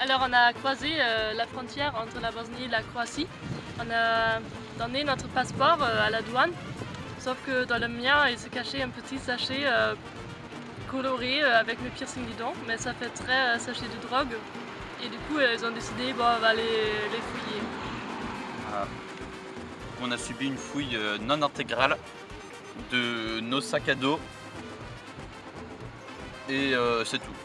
Alors on a croisé la frontière entre la Bosnie et la Croatie. On a donné notre passeport à la douane, sauf que dans le mien il se cachait un petit sachet coloré avec le piercing dedans, mais ça fait très sachet de drogue. Et du coup ils ont décidé bon on va les fouiller. On a subi une fouille non intégrale de nos sacs à dos et c'est tout.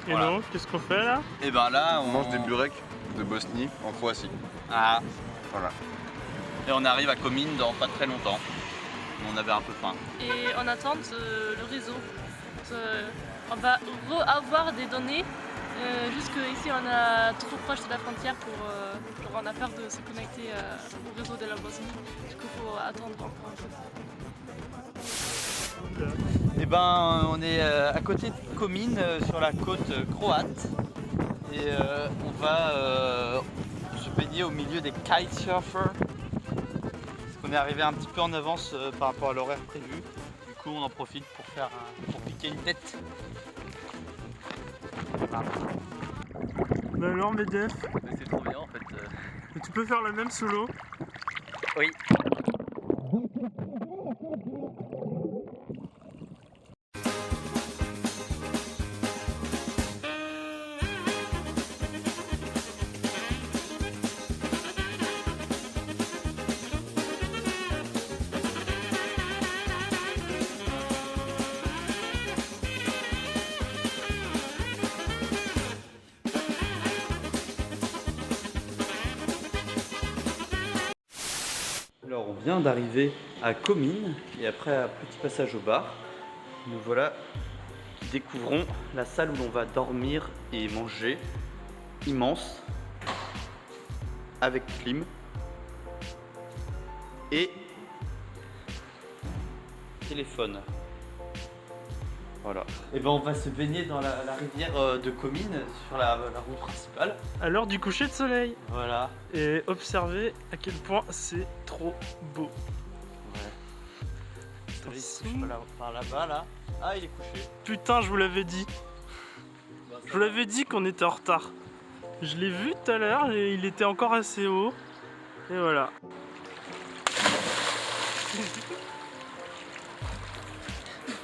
Et Voilà. donc, qu'est-ce qu'on fait là? Et ben là On mange des bureks de Bosnie en Croatie. Ah, Voilà. et on arrive à Comines dans pas très longtemps. On avait un peu faim. Et on attend le réseau. On va avoir des données. Jusque ici on est trop proche de la frontière pour genre on a peur de se connecter au réseau de la Bosnie. Du coup il faut attendre encore un peu. Et ben on est à côté de Comines sur la côte croate et on va se baigner au milieu des kitesurfers. Parce qu'on est arrivé un petit peu en avance par rapport à l'horaire prévu. Du coup on en profite pour piquer une tête. Voilà. Bah alors, Medef, Mais c'est trop bien en fait. tu peux faire le même sous l'eau? Oui. Alors on vient d'arriver à Comines et après un petit passage au bar, nous voilà qui découvrons la salle où l'on va dormir et manger, immense, avec clim et téléphone. Voilà. Et ben on va se baigner dans la rivière de Comines sur la route principale. À l'heure du coucher de soleil. Voilà. Et observez à quel point c'est trop beau. Ouais. Le soleil se couche par là-bas là. Ah il est couché. Putain, je vous l'avais dit. Je vous l'avais dit qu'on était en retard. Je l'ai vu tout à l'heure et il était encore assez haut. Et voilà.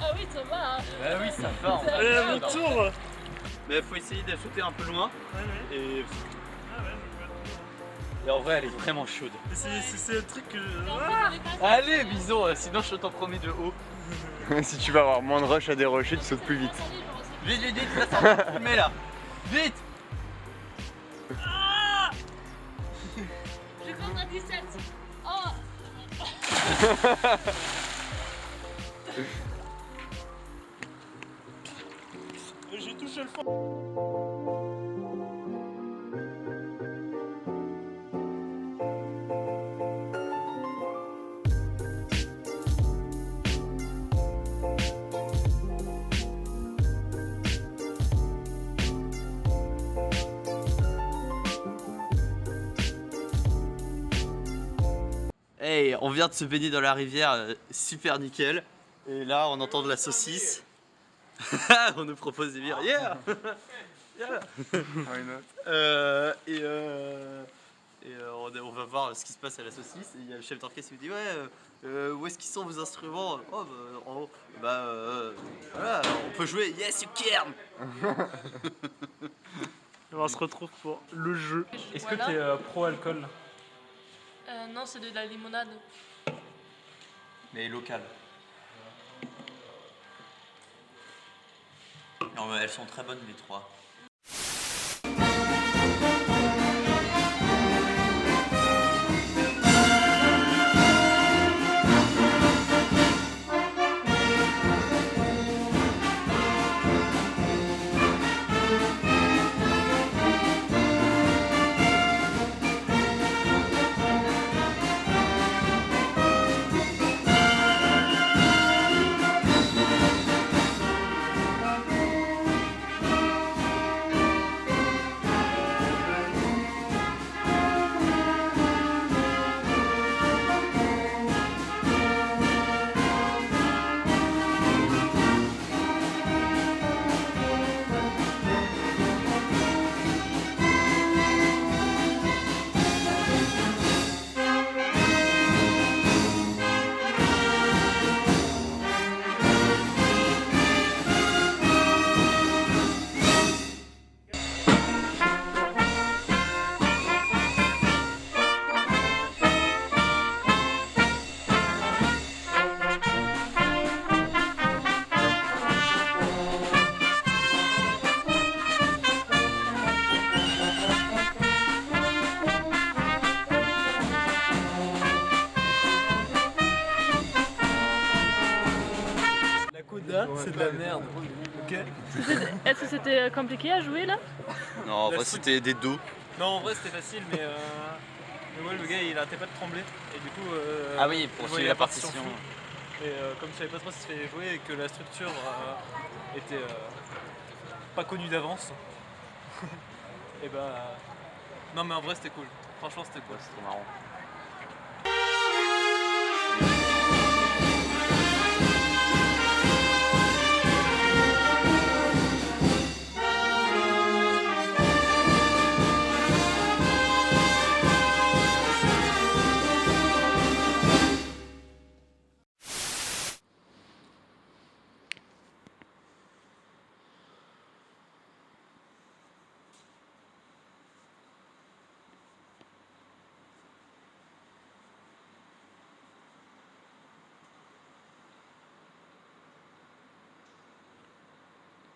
Ah oui Thomas hein. Bah oui ça forme. Allez, à mon tour. Mais faut essayer de sauter un peu loin. Et... Ah ouais, et en vrai elle est vraiment chaude. c'est le truc que... Allez bison, sinon je t'en promets de haut. Si tu vas avoir moins de rush à des rochers, tu sautes plus vite. Vite, vite, vite, là ça va filmer là. Vite. Je compte à 17. Oh J'ai touché le fond. Hey, on vient de se baigner dans la rivière, super nickel. Et là on entend de la saucisse. On nous propose des bières. Yeah. Yeah. On va voir ce qui se passe à la saucisse. Et il y a le chef d'orchestre qui me dit ouais, où est-ce qu'ils sont vos instruments? Oh bah, en haut. Voilà, on peut jouer. Yes you can. On se retrouve pour le jeu. Est-ce que Voilà. t'es pro alcool? Non c'est de la limonade. Mais local. Non mais elles sont très bonnes les trois. Là, c'est de la merde. Ok. Est-ce que c'était compliqué à jouer là? Non, en vrai c'était des dos. Non, en vrai c'était facile, mais ouais, le gars il arrêtait pas de trembler. Et du coup, Ah oui, je pour voyais suivre la partition. floue. Et comme je savais pas trop si se fait jouer et que la structure était pas connue d'avance, et bah. Non, mais en vrai c'était cool. Franchement, c'était cool. C'est trop marrant.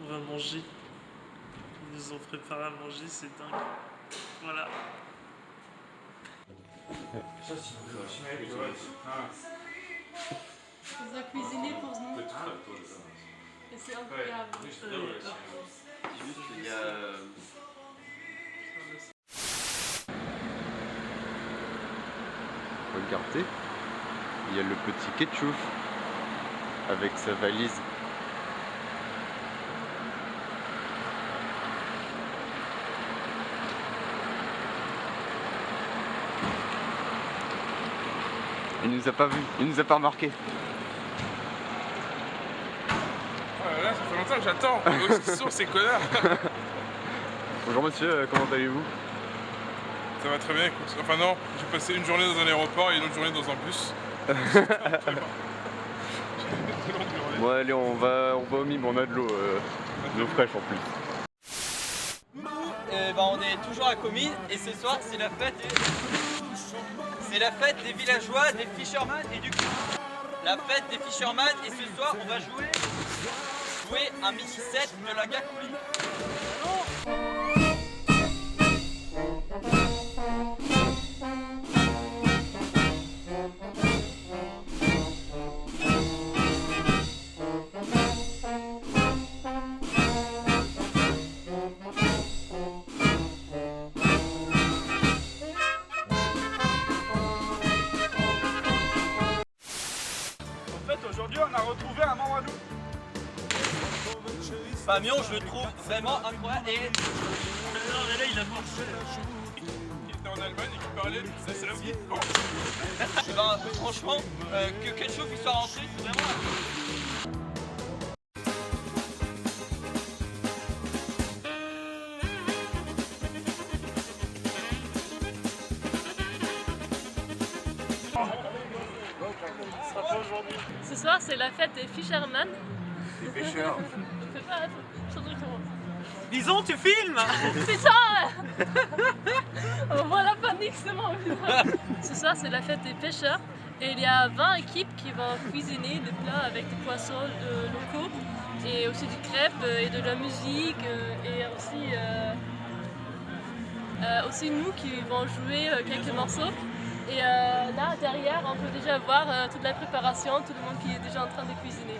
On va manger. Ils nous ont préparé à manger, c'est dingue. Voilà. On a cuisiné pour nous. Et c'est incroyable. Juste, il y a... Regardez, il y a le petit Ketchouf avec sa valise. Il nous a pas vu, il nous a pas remarqué. Oh là là, ça fait longtemps que j'attends. Où sont ces connards? Bonjour monsieur, comment allez-vous? Ça va très bien, écoute. Enfin non, j'ai passé une journée dans un aéroport et une autre journée dans un bus. Bon allez, on va au mime, on a de l'eau fraîche en plus. on est toujours à Comines et ce soir c'est la fête des villageois, des fishermen et du coup la fête des fishermen et ce soir on va jouer un mini set de la Gakouli. Aujourd'hui on a retrouvé un membre à nous. Famion, je le trouve vraiment incroyable et... Non mais là il a forcé. Il était en Allemagne et qui parlait de sa saloperie. Oh. franchement, que Ketchouf il soit rentré, c'est vraiment... Ce soir, c'est la fête des fishermen. Les pêcheurs. Je peux pas, je sais comment. Bison, tu filmes? Putain. On voit la panique, c'est bon. Ce soir, c'est la fête des pêcheurs. Et il y a 20 équipes qui vont cuisiner des plats avec des poissons locaux. Et aussi du crêpe et de la musique. Et aussi nous qui vont jouer quelques morceaux. Et là, derrière, on peut déjà voir toute la préparation, tout le monde qui est déjà en train de cuisiner.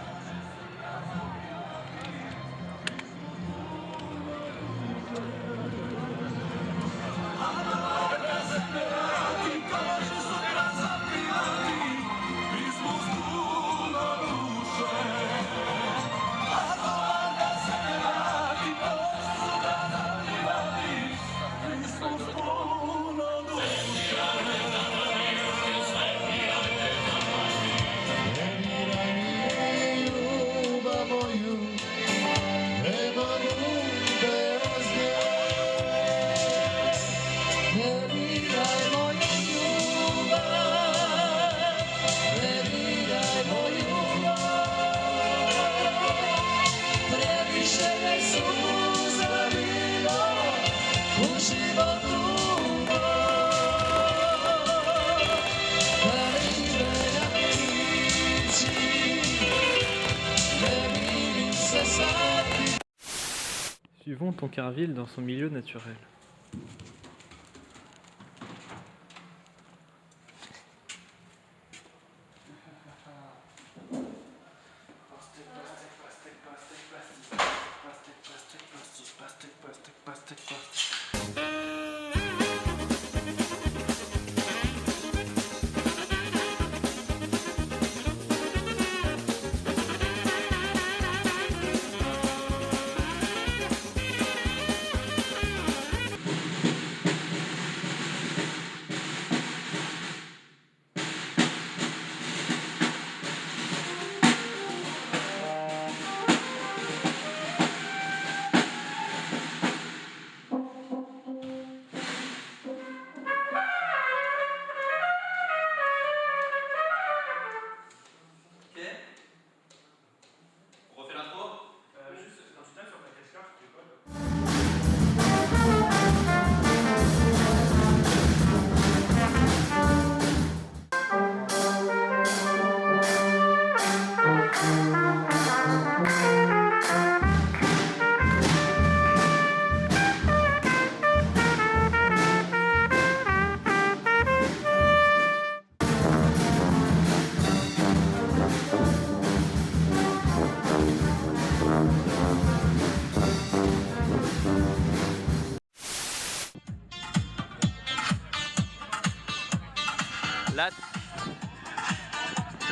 Suivons Toncarville dans son milieu naturel.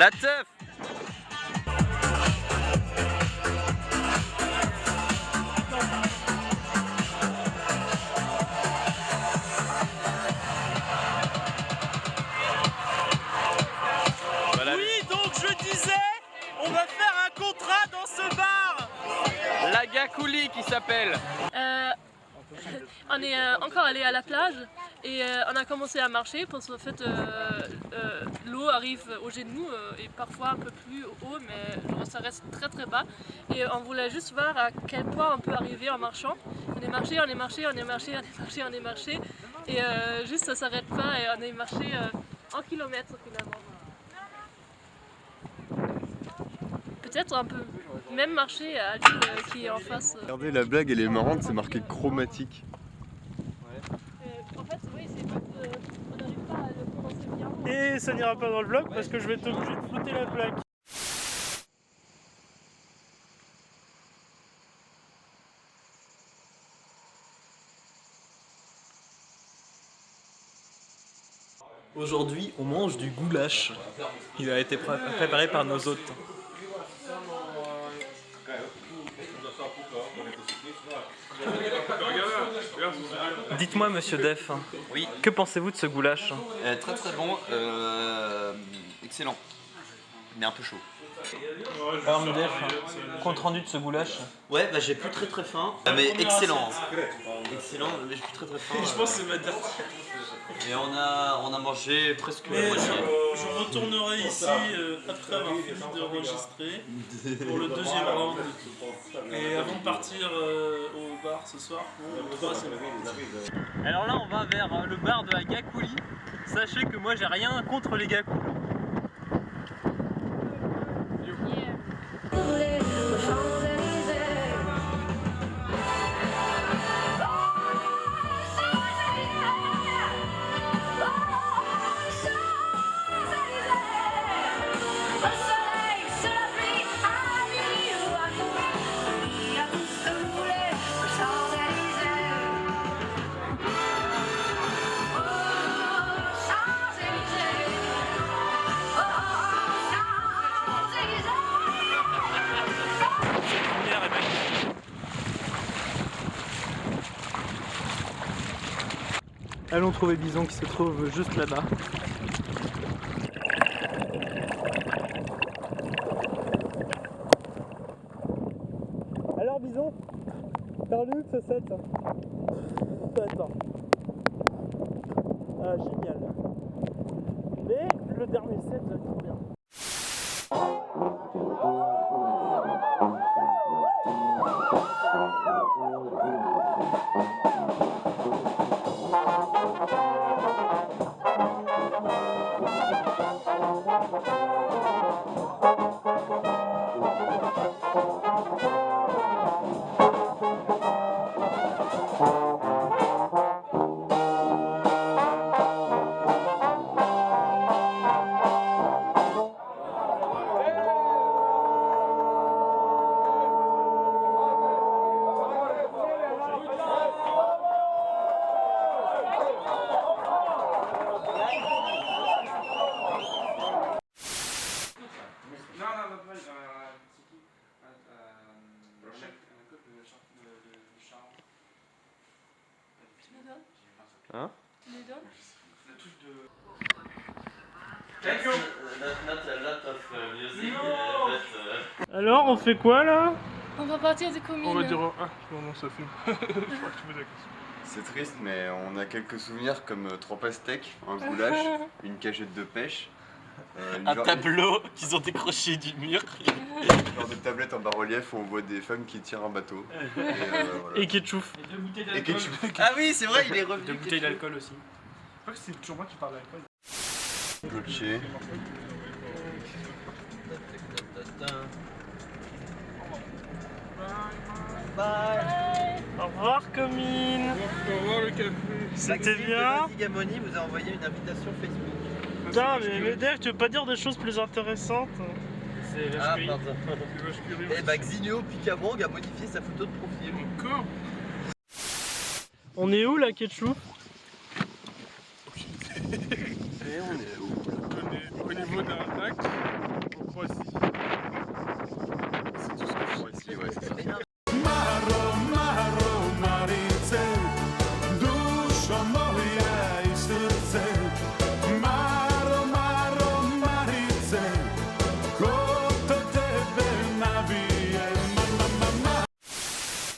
La teuf. Voilà. Oui, donc je disais, on va faire un contrat dans ce bar. La Gakouli qui s'appelle. On est encore allé à la plage et on a commencé à marcher parce qu'en fait l'eau arrive aux genoux et parfois un peu plus haut, mais genre, ça reste très très bas. Et on voulait juste voir à quel point on peut arriver en marchant. On est marché, on est marché, on est marché, on est marché, on est marché et juste ça s'arrête pas et on est marché en kilomètres finalement. Peut-être un peu même marcher à l'île qui est en face. Regardez, la blague elle est marrante, c'est marqué chromatique. En fait, oui, c'est juste on n'arrive pas à le prononcer bien. Et ça n'ira pas dans le vlog parce que je vais être obligé de flouter la plaque. Aujourd'hui, on mange du goulash. Il a été préparé par nos hôtes. Dites-moi, monsieur Def, Oui. que pensez-vous de ce goulash? Très très bon. Excellent. Mais un peu chaud. Alors, monsieur Def, compte rendu de ce goulash? Ouais, bah j'ai plus très très faim. Mais excellent. Excellent, mais j'ai plus très très faim. Je pense que c'est ma dernière. Et on a mangé presque la Mais moitié. je retournerai ici après avoir fini d'enregistrer pour le deuxième round. Et avant de partir au bar ce soir pour le troisième round. Alors là, on va vers le bar de la Gakouli. Sachez que moi, j'ai rien contre les Gakouli. Allons trouver Bison qui se trouve juste là-bas. Alors Bison, t'as rendu ce set? Attends. Ah génial. Mais le dernier set va être trop bien. Hein? Alors on fait quoi là? On va partir de commune. On va dire un. Non, non, ça fume. Je crois que tu fais la question. C'est triste, mais on a quelques souvenirs comme 3 pastèques, un goulash, une cagette de pêche, Un tableau qu'ils ont décroché du mur. une genre de tablette en bas-relief où on voit des femmes qui tirent un bateau. Et, voilà. Et ketchup. Et ketchup. Ah oui, c'est vrai, il est revenu. 2 bouteilles d'alcool aussi. Je crois que c'est toujours moi qui parle d'alcool. Gauthier. Au revoir Comine. Au revoir le café. C'était bien. Gamoni vous a envoyé une invitation Facebook. Putain mais Dave, tu veux pas dire des choses plus intéressantes? C'est Ah, vache pardon. C'est vache qui rit. Eh bah, Xinio Picabong a modifié sa photo de profil. Encore. On est où là, Ketchup? On est au niveau d'un lac.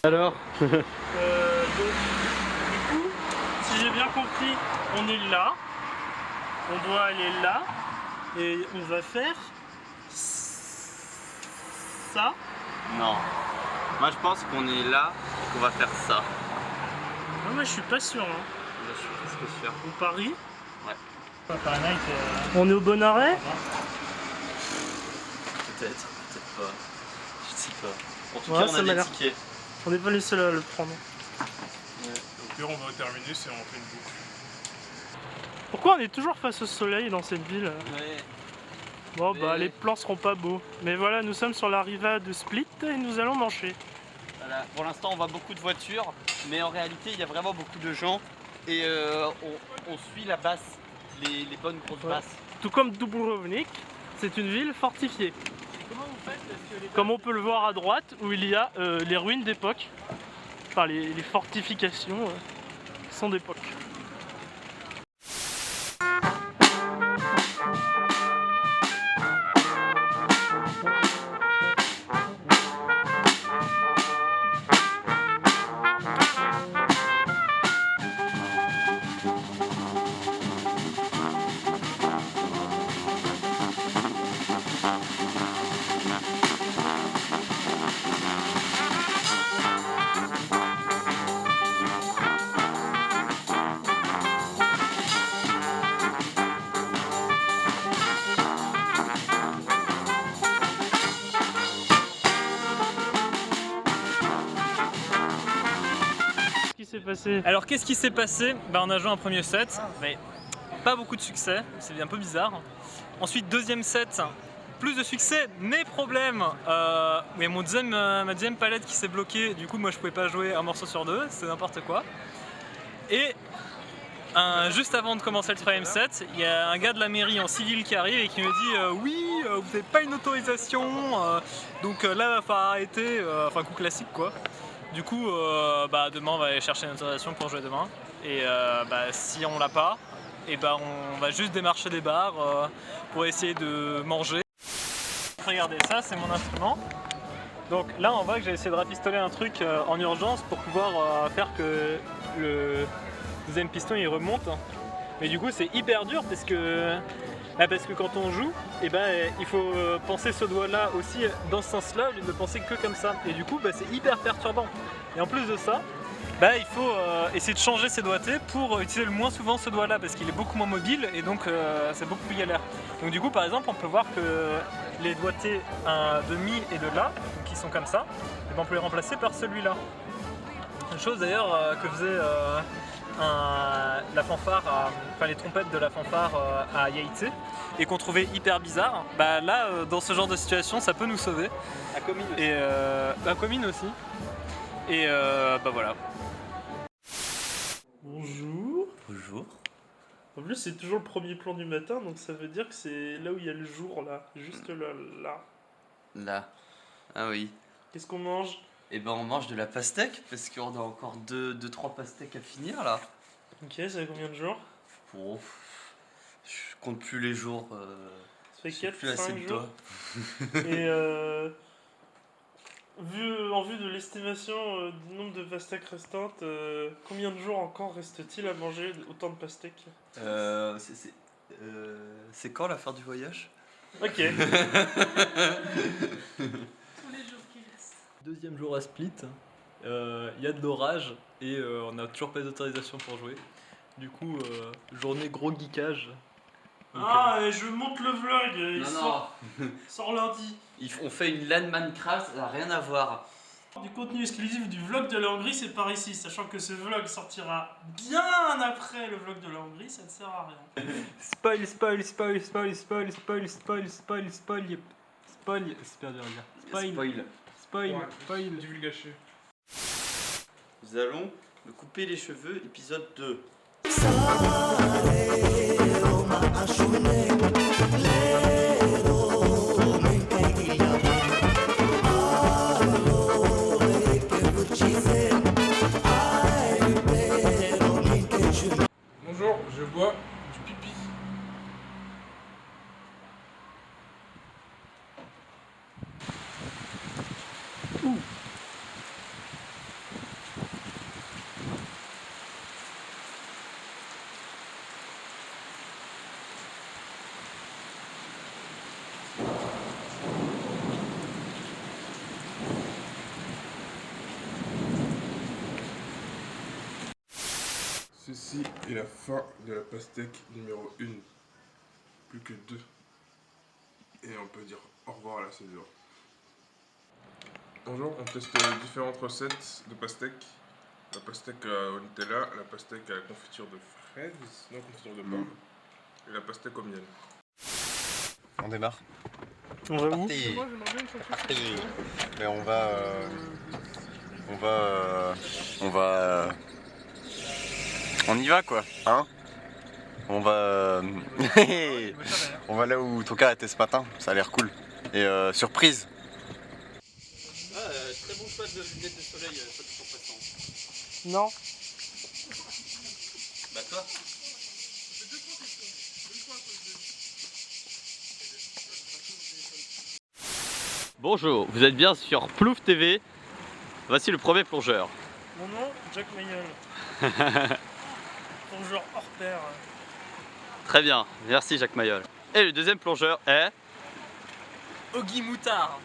Alors Donc, du coup, si j'ai bien compris, on est là, on doit aller là, et on va faire ça. Non. Moi je pense qu'on est là et qu'on va faire ça. Non, mais je suis pas sûr. Hein. Je suis presque sûr. On parie. Ouais. On est au bon arrêt. Peut-être, peut-être pas. Je sais pas. En tout Ouais, cas, on ça a m'a des l'air. tickets. On n'est pas les seuls à le prendre. Au pire, on va terminer si on fait une boucle. Pourquoi on est toujours face au soleil dans cette ville? Ouais. Bon bah Mais- les plans seront pas beaux. Mais voilà, nous sommes sur la riva de Split et nous allons manger. Voilà. Pour l'instant, on voit beaucoup de voitures, mais en réalité, il y a vraiment beaucoup de gens et on suit la basse, les bonnes grosses Ouais. basses. Tout comme Dubrovnik, c'est une ville fortifiée. Comment vous faites Comme on peut le voir à droite, où il y a les ruines d'époque. Enfin les fortifications sont d'époque. Qu'est-ce qui s'est passé? Alors qu'est-ce qui s'est passé? On a joué un premier set, mais pas beaucoup de succès, c'est un peu bizarre. Ensuite deuxième set, plus de succès, mais problème, mais ma deuxième palette qui s'est bloquée, du coup moi je pouvais pas jouer un morceau sur deux, c'est n'importe quoi. Et juste avant de commencer le troisième set, il y a un gars de la mairie en civil qui arrive et qui me dit oui, vous n'avez pas une autorisation, donc là il va falloir arrêter, enfin coup classique quoi. Du coup, demain on va aller chercher une autorisation pour jouer demain. Et si on l'a pas, on va juste démarcher des bars pour essayer de manger. Regardez, ça c'est mon instrument. Donc là on voit que j'ai essayé de rafistoler un truc en urgence pour pouvoir faire que le deuxième piston il remonte. Mais du coup c'est hyper dur parce que quand on joue, il faut penser ce doigt là aussi dans ce sens là au lieu de penser que comme ça. Et du coup c'est hyper perturbant. Et en plus de ça, il faut essayer de changer ses doigtés pour utiliser le moins souvent ce doigt là parce qu'il est beaucoup moins mobile et donc c'est beaucoup plus galère. Donc du coup par exemple on peut voir que les doigtés de mi et de la, qui sont comme ça, on peut les remplacer par celui-là. Une chose d'ailleurs que faisait la fanfare, les trompettes de la fanfare à Yaïté et qu'on trouvait hyper bizarre, là dans ce genre de situation ça peut nous sauver. À Comines aussi. Et à Comines aussi. Et voilà. Bonjour. Bonjour. En plus c'est toujours le premier plan du matin, donc ça veut dire que c'est là où il y a le jour là, juste là. Là. Ah oui. Qu'est-ce qu'on mange? Et on mange de la pastèque parce qu'on a encore 2-3 pastèques à finir là. Ok, ça fait combien de jours? Bon, je compte plus les jours. Ça fait J'ai 4, plus assez 5 de jours. toi. Et en vue de l'estimation du nombre de pastèques restantes, combien de jours encore reste-t-il à manger autant de pastèques? C'est quand la fin du voyage? Ok. Tous les jours qui restent. Deuxième jour à Split, il y a de l'orage et on n'a toujours pas d'autorisation pour jouer. Du coup, journée gros geekage. Donc, Je monte le vlog, il sort lundi. On fait une LAN Minecraft, ça n'a rien à voir. Du contenu exclusif du vlog de la Hongrie, c'est par ici, sachant que ce vlog sortira bien après le vlog de la Hongrie, ça ne sert à rien. spoil, c'est super dur à dire. Spoil. Divulgaché. Nous allons me couper les cheveux, épisode 2. Bonjour, je bois du pipi. Ceci est la fin de la pastèque numéro 1. Plus que 2. Et on peut dire au revoir à la saison. Bonjour, on teste différentes recettes de pastèque. La pastèque au Nutella, la pastèque à la confiture de fraises, non confiture de pomme, et la pastèque au miel. On démarre. On va où? Moi je mangeais une chose. Mais on y va quoi, hein? On va là où ton cas était ce matin, ça a l'air cool. Et surprise. Très bon choix de lunettes de soleil, ça te passant. Non. Bah toi. Bonjour, vous êtes bien sur Plouf TV. Voici le premier plongeur. Mon nom, Jack Mayol. Plongeur hors pair. Très bien, merci Jacques Mayol. Et le deuxième plongeur est... Oggy Moutard.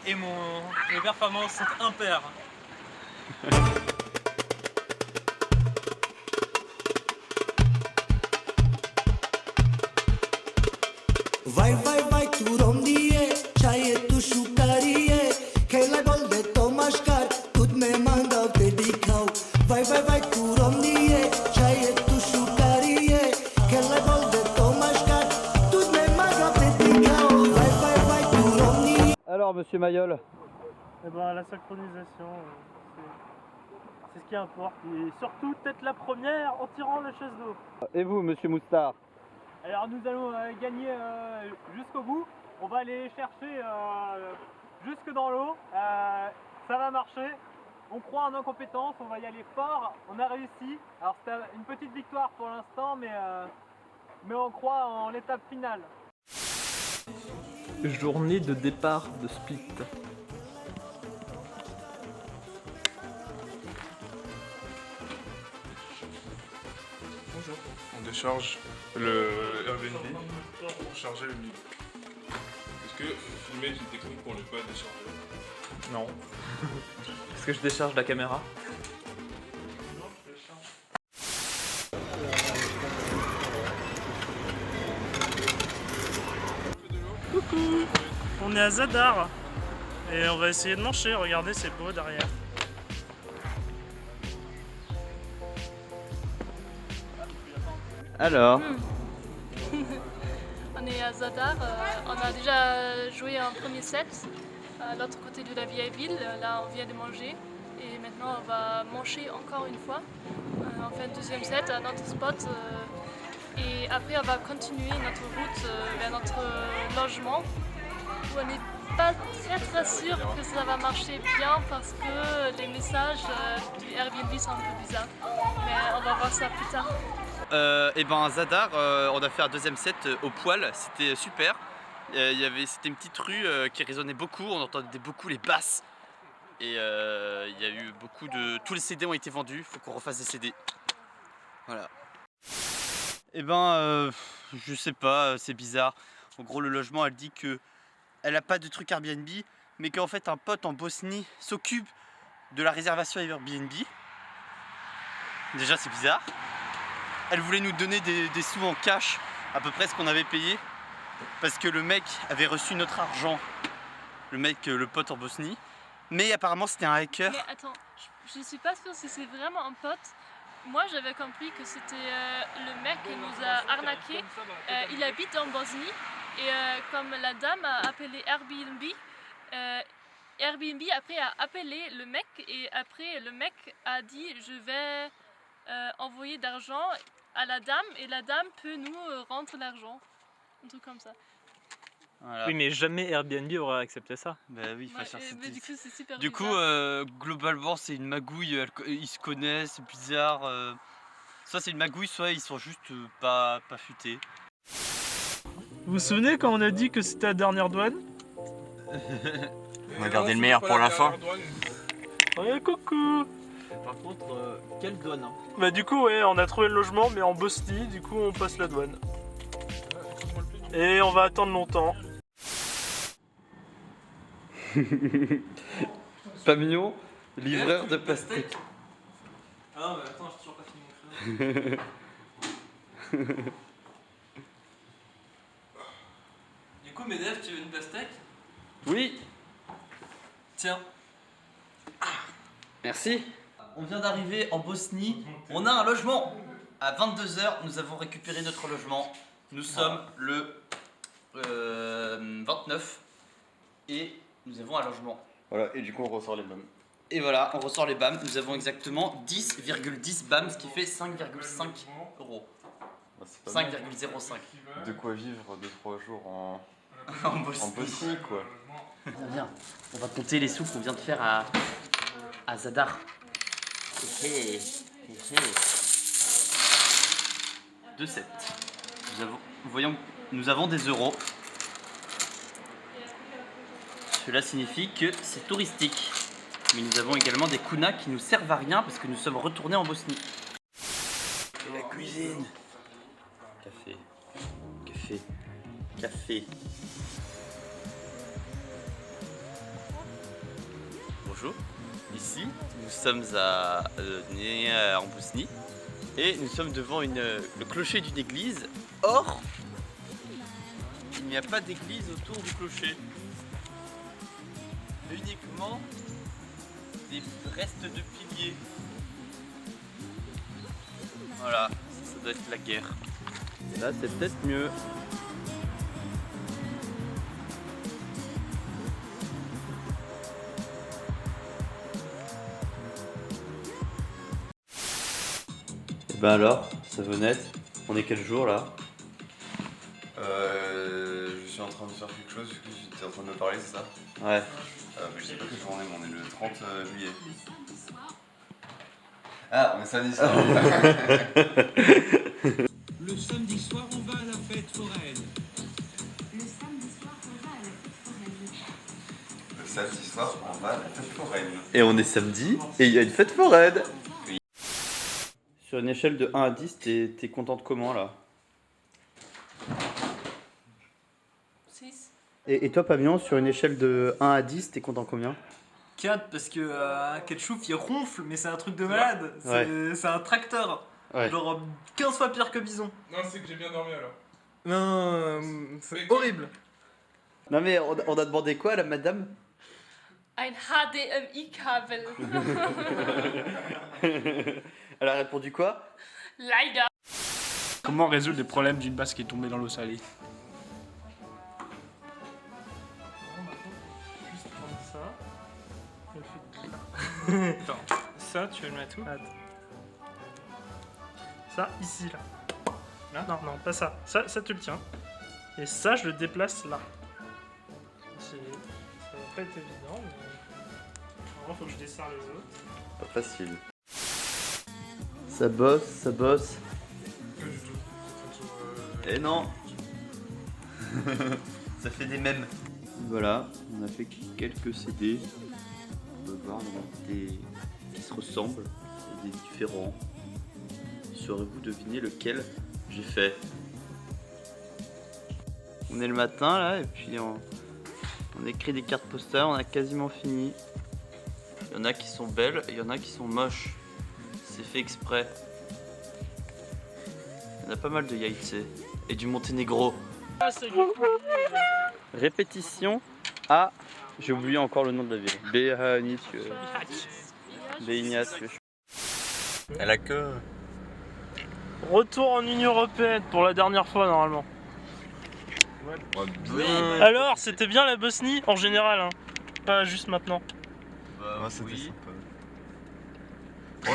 Et mes performances sont impaires. Vai vai vai tu romdie, chaie tu șucărie, că la gol de tomașcar, tot me mandau te dicau. Vai vai vai tu romdie, chaie tu șucărie, că la gol de tomașcar, tot me mandau te dicau. Vai vai vai tu romdie. Alors monsieur Mayol, Eh ben, la synchronisation, c'est ce qui importe. Et surtout, peut-être la première en tirant le chasse d'eau. et vous monsieur Moustar? Alors nous allons gagner jusqu'au bout. On va aller chercher jusque dans l'eau. Ça va marcher. On croit en nos compétences, on va y aller fort. On a réussi. Alors c'était une petite victoire pour l'instant, mais on croit en l'étape finale. Journée de départ de Split. Bonjour. On décharge le Airbnb pour charger le mille. Est-ce que vous filmez une technique pour ne pas décharger? Non. Est-ce que je décharge la caméra? Coucou, on est à Zadar et on va essayer de manger. Regardez, c'est beau derrière. Alors, On est à Zadar, on a déjà joué un premier set à l'autre côté de la vieille ville, là on vient de manger et maintenant on va manger encore une fois. On fait un deuxième set à notre spot et après on va continuer notre route vers notre logement où on n'est pas très sûr que ça va marcher bien parce que les messages du Airbnb sont un peu bizarres, mais on va voir ça plus tard. Et ben à Zadar, on a fait un deuxième set au poil, c'était super. C'était une petite rue qui résonnait beaucoup, on entendait beaucoup les basses. Et il y a eu beaucoup de... Tous les CD ont été vendus, faut qu'on refasse des CD. Voilà. Et ben, je sais pas, c'est bizarre. En gros, le logement, elle dit que elle a pas de truc Airbnb, mais qu'en fait un pote en Bosnie s'occupe de la réservation Airbnb. Déjà, c'est bizarre. Elle voulait nous donner des sous en cash, à peu près ce qu'on avait payé, parce que le mec avait reçu notre argent, le pote en Bosnie, mais apparemment c'était un hacker. Mais attends, je suis pas sûre si c'est vraiment un pote. Moi j'avais compris que c'était le mec qui nous a arnaqué. Il habite en Bosnie et comme la dame a appelé Airbnb, Airbnb après a appelé le mec et après le mec a dit je vais envoyer d'argent à la dame et la dame peut nous rendre l'argent. Un truc comme ça. Voilà. Oui, mais jamais Airbnb aurait accepté ça. Bah oui, Ouais, mais du coup c'est super Du coup, bizarre. globalement, c'est une magouille. Ils se connaissent, c'est bizarre. Soit c'est une magouille, soit ils sont juste pas futés. Vous vous souvenez quand on a dit que c'était la dernière douane? On va garder le meilleur pour la fin. Ouais, coucou. Par contre, quelle douane hein? Bah du coup, ouais, on a trouvé le logement, mais en Bosnie, du coup on passe la douane. Et on va attendre longtemps. pas mignon, livreur de pastèque. Ah non, mais attends, j'ai toujours pas fini mon Du coup, Medef, tu veux une pastèque? Oui, Tiens. merci. On vient d'arriver en Bosnie. On a un logement. À 22 h, nous avons récupéré notre logement. Nous sommes le 29 et nous avons un logement. Voilà, et du coup on ressort les BAM. Et voilà, on ressort les BAM. Nous avons exactement 10,10 BAM, ce qui fait 5,5 euros. Bah, c'est pas mal. 5,05. De quoi vivre 2-3 jours en En Bosnie. en Bosnie quoi. Viens, on va compter les sous qu'on vient de faire à Zadar. 2,7. Nous avons des euros. Cela signifie que c'est touristique. Mais nous avons également des kunas qui nous servent à rien parce que nous sommes retournés en Bosnie. Et la cuisine. Café. Café. Café. Bonjour. Ici, nous sommes en Bosnie et nous sommes devant le clocher d'une église. Or, il n'y a pas d'église autour du clocher. Uniquement des restes de piliers. Voilà, ça doit être la guerre. Là, c'est peut-être mieux. Et ben alors, Savonnette, on est quel jour là? Je suis en train de faire quelque chose, du coup j'étais en train de me parler, c'est ça? Ouais. Mais je sais pas quelle journée, mais on est le 30 juillet. Ah, on est samedi soir. Le samedi soir, on va à la fête foraine. Le samedi soir, on va à la fête foraine. Et on est samedi et il y a une fête foraine. Oui. Sur une échelle de 1 à 10, t'es contente comment là? 6. Et toi Pamion, sur une échelle de 1 à 10, t'es content combien? 4 parce que Ketchup il ronfle, mais c'est un truc de malade. C'est un tracteur. Ouais. Genre 15 fois pire que Bison. Non, c'est que j'ai bien dormi alors. Non, c'est horrible. Non mais on a demandé quoi à la madame? Ein HDMI-Kabel. Elle a répondu quoi? Leider. Comment résoudre les problèmes d'une base qui est tombée dans l'eau salée? Juste prendre ça. Attends, ça tu veux le mettre où? Ça, ici, là. Là? Non, non, pas ça. Ça, tu le tiens. Et ça, je le déplace là. Ça va pas être évident, mais... Alors, faut que je desserre les autres. Pas facile. Ça bosse, ça bosse. Pas du tout. Eh non. Ça fait des mèmes. Voilà, on a fait quelques CD. On peut voir, il y en a des qui se ressemblent et des différents. Saurez-vous deviner lequel j'ai fait? On est le matin là et puis on écrit des cartes postales, on a quasiment fini. Il y en a qui sont belles et il y en a qui sont moches. C'est fait exprès. Il y en a pas mal de Yaïtse et du Monténégro. Répétition à... J'ai oublié encore le nom de la ville. Béignat. Elle a que... Retour en Union Européenne pour la dernière fois, normalement. Oui. Alors, c'était bien la Bosnie en général, hein. Pas juste maintenant. Ouais, c'était sympa. Oh,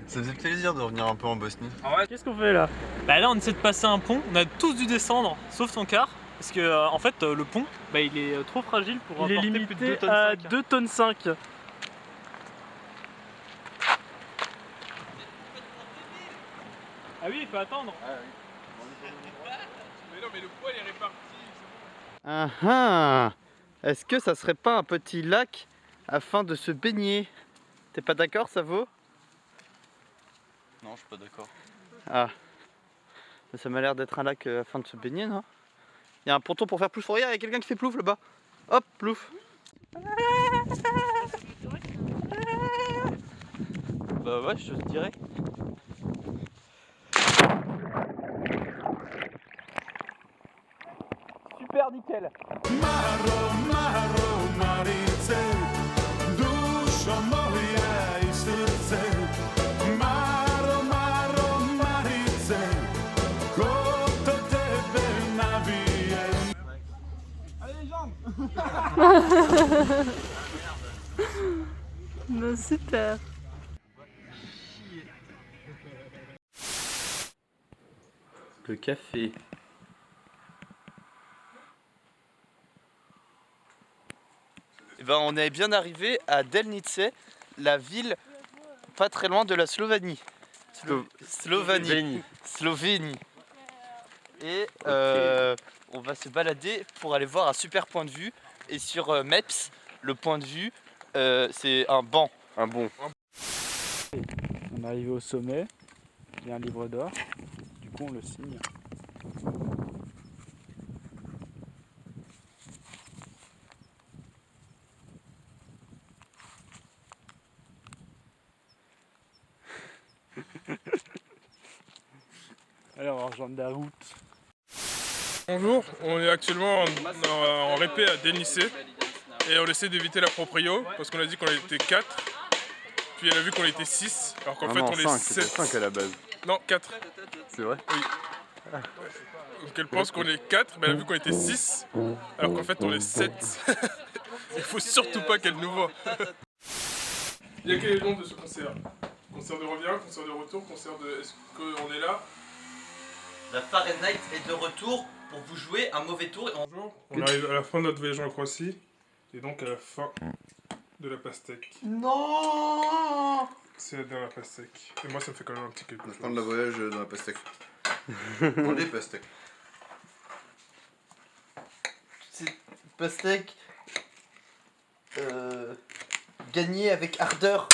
ça faisait plaisir de revenir un peu en Bosnie. Qu'est-ce qu'on fait là? Bah là on essaie de passer un pont, on a tous dû descendre, sauf ton car. Parce que en fait le pont, bah, il est trop fragile pour Il est porter limité plus de 2 tonnes à 5. 2 tonnes 5. Ah oui, il faut attendre. Mais non, mais le poids il est réparti. Ah ah. Est-ce que ça serait pas un petit lac afin de se baigner? T'es pas d'accord, ça vaut? Non, je suis pas d'accord. Ah. Mais ça m'a l'air d'être un lac afin de se baigner, non? Il y a un ponton pour faire plouf. Regarde, il y a quelqu'un qui fait plouf là-bas. Hop, plouf. Bah ouais, je te dirais. super nickel. Mais super. Le café. Et ben, on est bien arrivé à Delnice, la ville pas très loin de la Slovénie. Slovénie. Et on va se balader pour aller voir un super point de vue. Et sur Maps, le point de vue, c'est un banc. Un bon. On est arrivé au sommet, il y a un livre d'or, du coup on le signe. Alors on rejoint la route. Bonjour, on est actuellement en répé à Delnice et on essaie d'éviter la proprio parce qu'on a dit qu'on était 4, puis elle a vu qu'on était 6, alors qu'en fait on est 7. 5 à la base. Non, 4. C'est vrai? Oui. Donc elle pense qu'on est 4, mais elle a vu qu'on était 6, alors qu'en fait on est 7. Il faut surtout pas qu'elle nous voie. Il y a quel est le nom de ce concert? Concert de revient, concert de retour, concert de... Est-ce qu'on est là? La Fahrenheit est de retour pour vous jouer un mauvais tour. Bonjour, on arrive à la fin de notre voyage en Croatie, et donc à la fin de la pastèque. Non! C'est la dernière pastèque. Et moi ça me fait quand même un petit quelque chose. Prendre le voyage dans la pastèque. Dans les pastèques. C'est pastèque gagné avec ardeur.